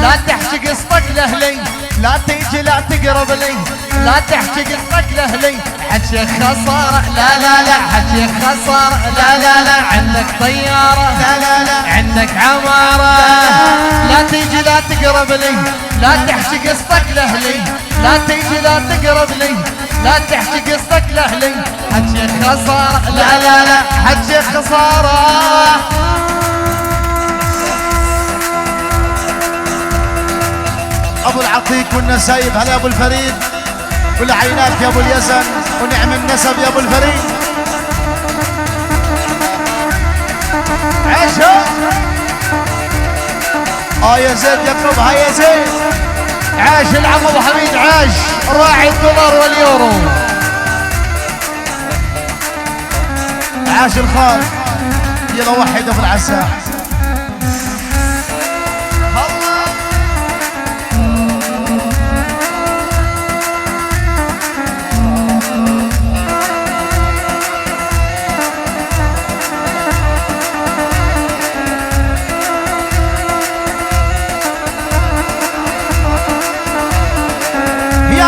لا تحكي قصتك لاهلي، لا تيجي لا تقرب لي، لا تحكي قصتك لاهلي، حكي خسارة لا لا لا، حكي خسارة لا لا لا، عندك طيارة لا لا لا، عندك عمارة، لا تيجي لا تقرب لي، لا تحكي قصتك لاهلي، لا تيجي لا تقرب لي، لا تحكي قصتك لاهلي، حكي خسارة لا لا لا، حكي خسارة. ابو العطيك والنسايب، هلا ابو الفريد والعينات يا ابو اليزن، ونعم النسب يا ابو الفريد. عيشها يا زيد يقربها يا زيد. عاش العم ابو حميد، عاش راعي الدولار واليورو، عاش الخال. يلا وحد ابو العساح.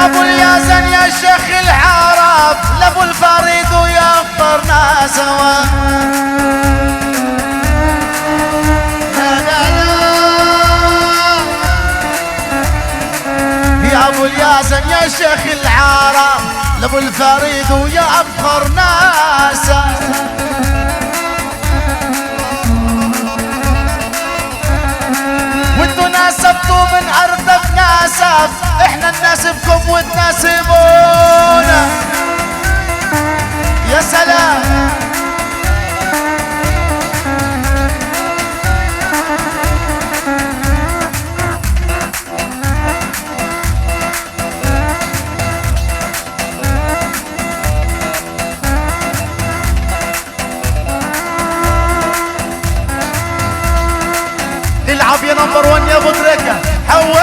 ابو اليزن يا شيخ العرب، لابو الفريد ويفطرنا سوا. لا لا لا يا ابو اليزن يا شيخ العرب، لابو الفريد ويفطرنا سوا. وانتو ناسبتوا من ارض بناسب، احنا نناسبكم وتناسبونا. يا سلام العب يا نمبر 1 يا ابو تريكه. حول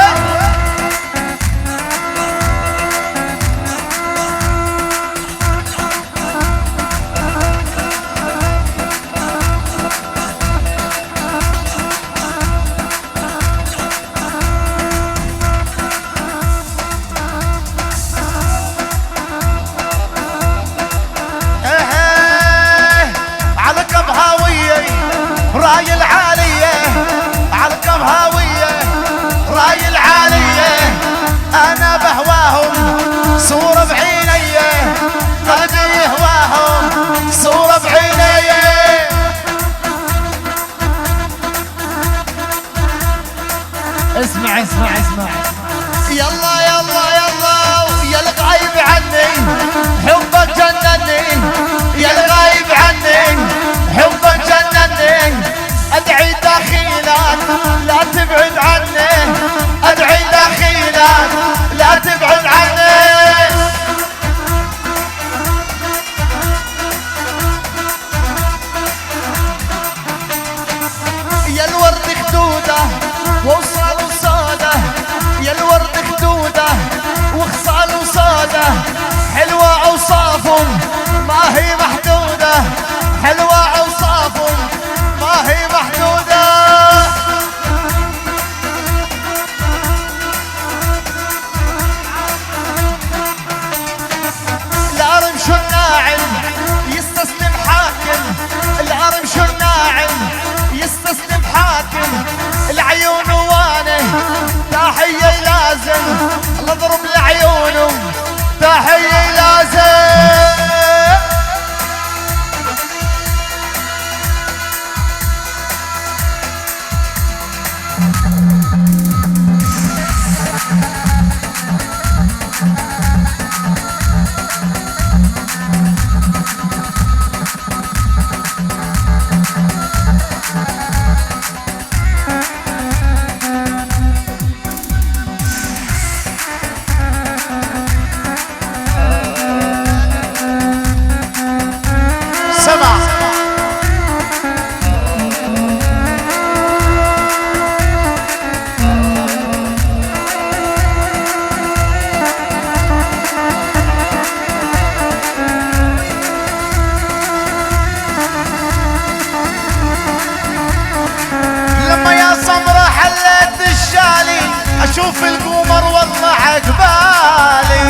راي العالية، علقم هاوية راي العالية، أنا بهواهم صورة بعيني، قلبي يهواهم صورة بعيني. اسمع اسمع اسمع، يلا يلا يلا يا الغايب عني حبك جنني، يا الغايب عني حبك جنني، ادعي دخيلك لا تبعد عني، ادعي دخيلك لا تبعد عني. يا الورد خدوده ووصال وصاده، يا الورد خدوده وخصال وصاده، حلوة اوصافهم ما هي محدودة، حلوة اوصافهم ما هي محدودة. الارمش الناعم يستسلم حاكم، الارمش الناعم يستسلم حاكم، العيون وانه تحية لازم، الله اضرب لعيونه تحية لازم. اشوف القمر والله عقبالي.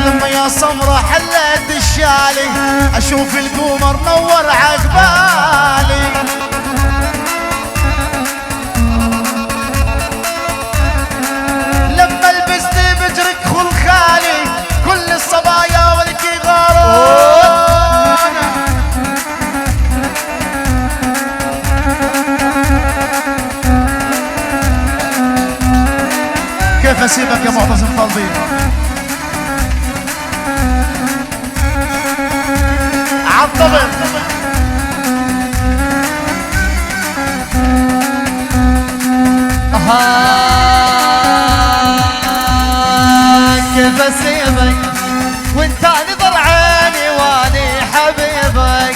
لما يا سمرة حلت الشالي اشوف القمر نور عقبالي. لما لبستي بجرك خلخالي كل الصبايا ولكي غارون. كيف اسيبك يا معتصم قلبي؟ عالطبق كيف اسيبك وانت نظر عيني واني حبيبك.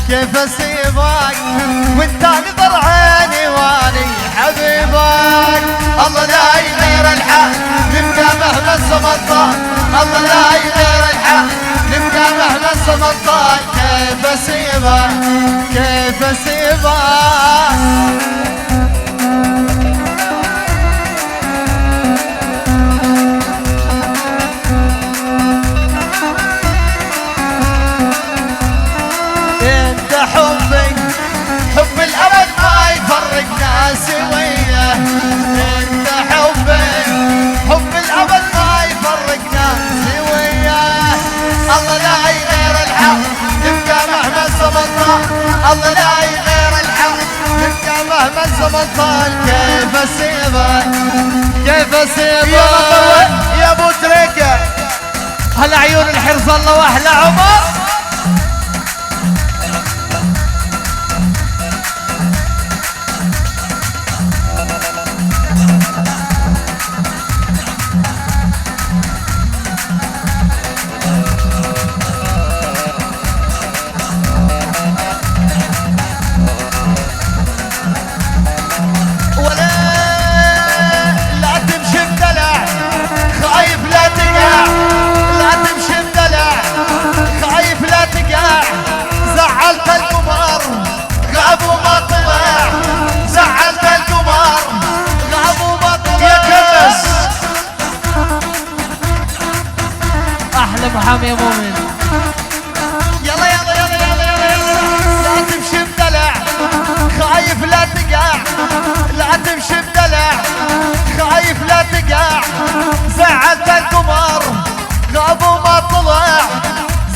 كيف اسيبك وانت نظر عيني واني حبيبك. الله لا يغير الحق نبقى مهما الزمن طال. الله لا يغير الحق نبقى مهما الزمن طال. كيف اسيبك كيف اسيبك. حب الأبد ما يفرقنا سوية. انت حب الأبد ما يفرقنا سوية. الله لا يغير الحق نبقى مهما الزمن طال. الله لا يغير الحق نبقى مهما الزمن طال. كيف اسيبك كيف اسيبك يا ابو تريكة. هلا عيون الحرص الله واحلى عمر. زعلت القمر غاب وما طلع. زعلت القمر غاب وما طلع. يا كبس احلى محامي يا مؤمن. يلا يلا يلا يلا يلا يلا لا تمشي بدلع خايف لا تقع. لا تمشي بدلع خايف لا تقع. زعلت القمر غاب وما طلع.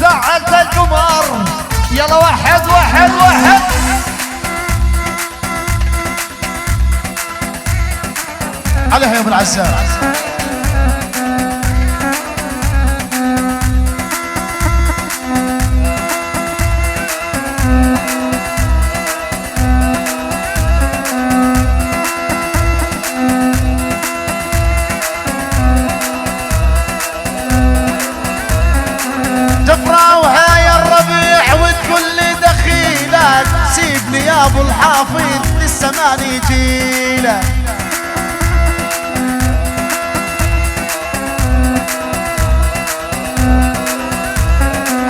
زعلت القمر. يلا واحد واحد واحد. عليها يا ابو العسال. تفراوها يا الربيع وتقول لي دخيلك. سيبني يا ابو الحافظ لسه ما نجيلك.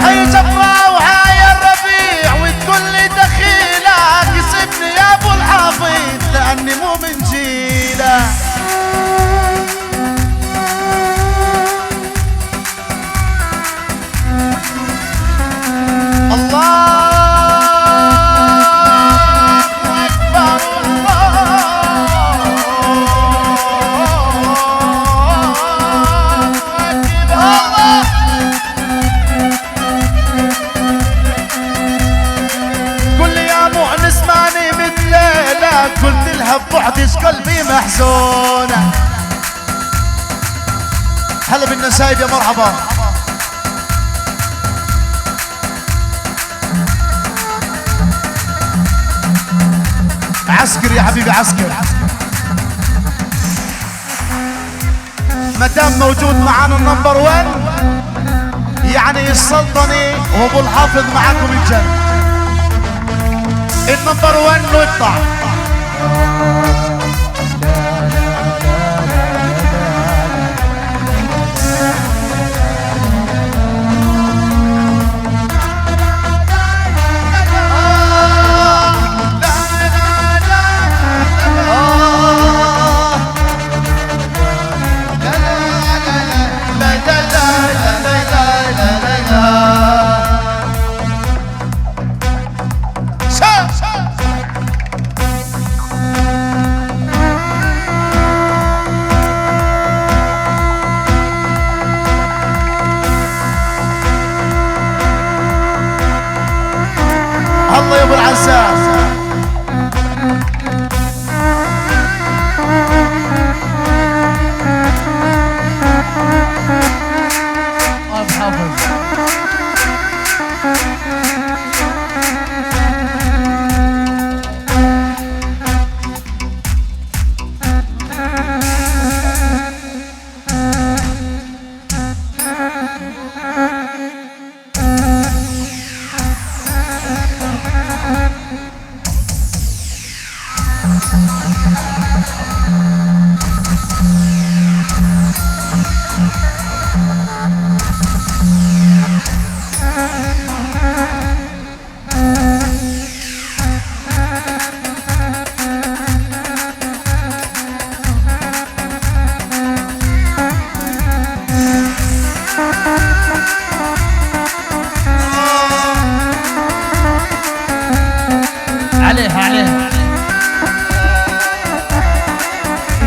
هي تفراوها يا الربيع وتقول لي دخيلك. سيبني يا ابو الحافظ لاني مو من جيلك. قلت لها ببعدش قلبي محزونة. هلا بالنسايب يا مرحبا. عسكر يا حبيبي عسكر. مدام موجود معانا النمبر 1 يعني السلطني وابو الحافظ معاكم الجن. النمبر 1 نطلع. عليها عليها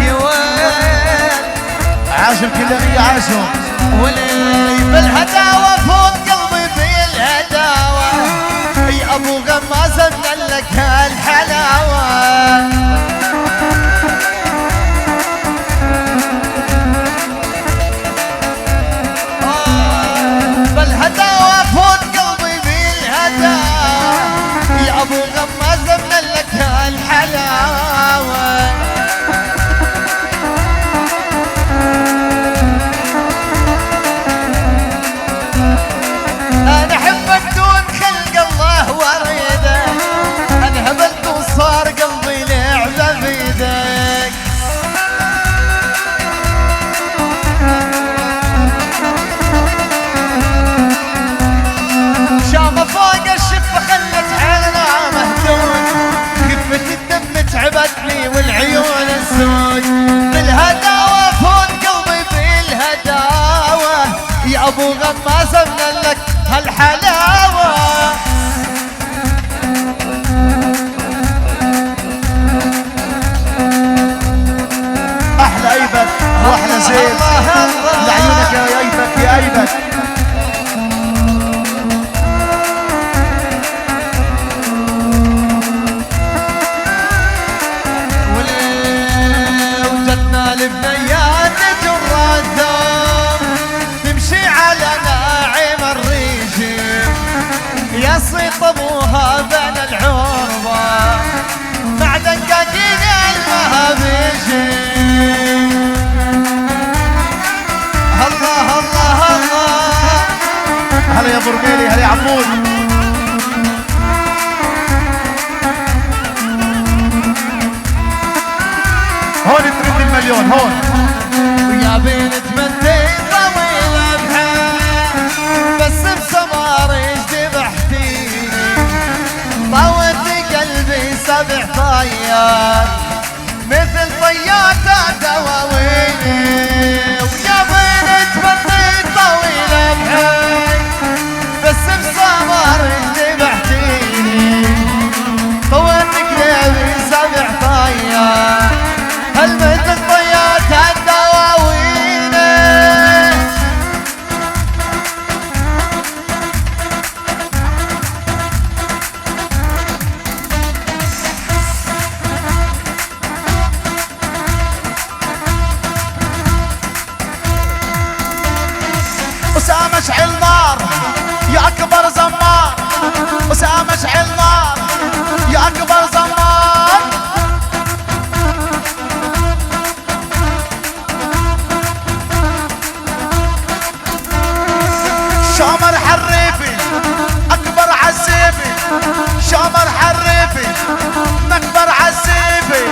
يا ويل عاشم كلامي عاشم ولي بالهداوة فوق قلبي بالهداوة يا ابو غماز من لك هالحلاوة بالهداوة فوق قلبي بالهداوة يا ابو غماز من لك هالحلاوة انا احبك دون خلق الله واريدك انا هبلت وصار قلبي لعبه بيدك شامه فوق الشفه خلت عيننا مهدود خفه الدم تعبتني والعيون السود بالهداوه فوق قلبي بالهداوه يا ابو غمازه من لك هالحلاوة احلى ايبك واحلى زين لعيونك يا ايبك يا ايبك وجدنا البنيات جراتهم تمشي على ناعم الريشي يا صيت ابوها بين العربة مع دقاقين المهابيشي الله الله الله هلا يا برميلي هلا يا عمود هون ترد المليون هون ويا بنت منتين طويلة بحال بس بسمار ذبحتيني طوت قلبي سبع طيار مثل طيات دواويني ويا بنت منتين طويلة بحال بس بسمار ذبحتيني طوت قلبي سبع طيار هل مثل طيات الدواوين أسامة اشعل نار يا أكبر زمار أسامة اشعل نار يا أكبر زمار شامر حريفي أكبر عزيفي شامر حريفي أكبر عزيفي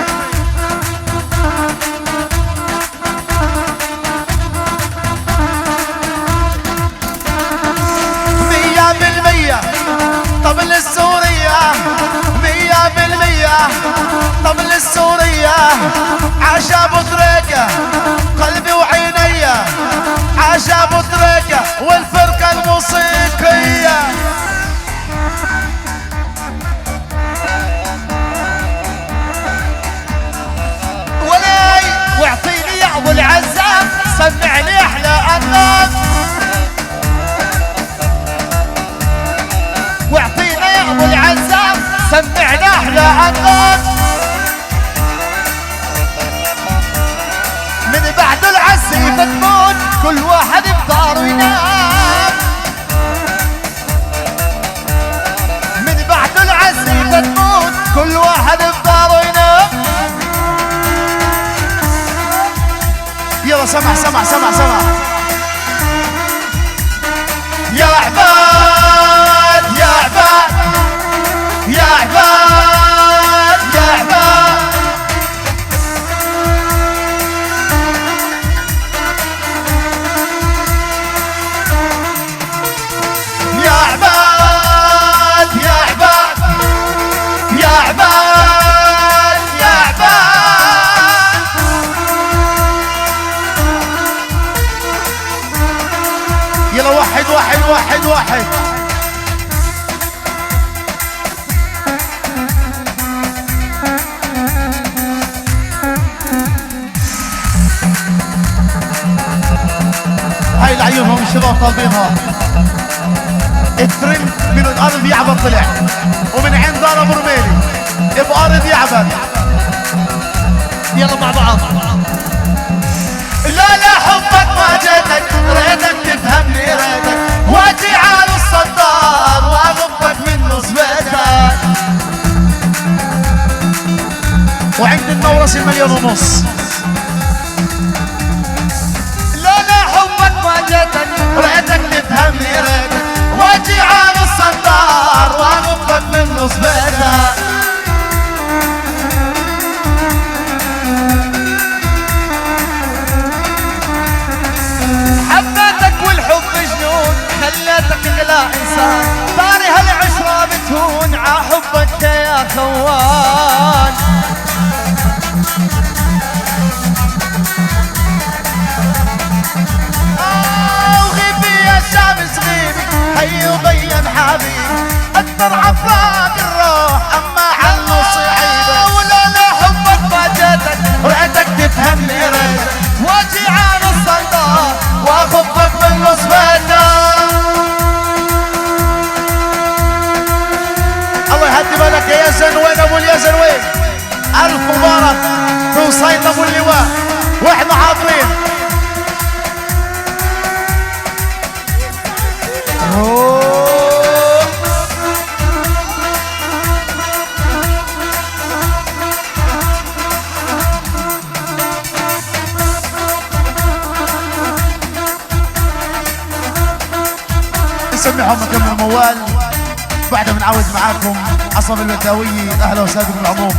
طبل السورية 100% طبل السورية عاشا ابو تريكة قلبي وعينيا عاشا ابو تريكة والفرقة الموسيقية ولي واعطيني يا ابو العزام سمعني احلى الناس واعطينا يا ابو العزام سمعنا احلى الناس من بعد العزيمة تموت كل واحد بداره ينام من بعد العزيمة تموت كل واحد بداره ينام يلا سمع سمع سمع سمع يا عباد يا عباد يا عباد يا عباد يا عباد يا عباد يا عباد يا عباد يلا واحد واحد واحد واحد طالبينها. الترند من الارض يعبر طلع، ومن عند دار ابو رميلي بارض يعبر. يلا مع بعض. لا لا حبك ما جيتك، ريتك تفهمني ريتك، واجي على الصدار واغبك من نصبتك. وعند النورس 1.5 مليون. لا لا حبك ما جيتك، ريتك تفهمني ريتك، واجي على الصدار واغبك من نصبتك. حبيتك والحب جنون، خليتك غلا انسان، طاري هالعشرة بتهون ع حبك يا خوان. وغيبي يا شمس غيبي، هي وبين حبيبي، اكثر عفاك الروح اما عنه صعيبه. ولولا حبك ما جيتك، ريتك تفهمني ريتك، واجي على الصندوق واخفك من نصبتك. الله يهدي بالك يا زنوين ابو اليزنوين، الف مبارك في صيد ابو اللواء واحنا حاضرين. نسميهم مكمل موال بعد بنعود معاكم عصب البتاوية. اهلا وسهلا بكم العموم.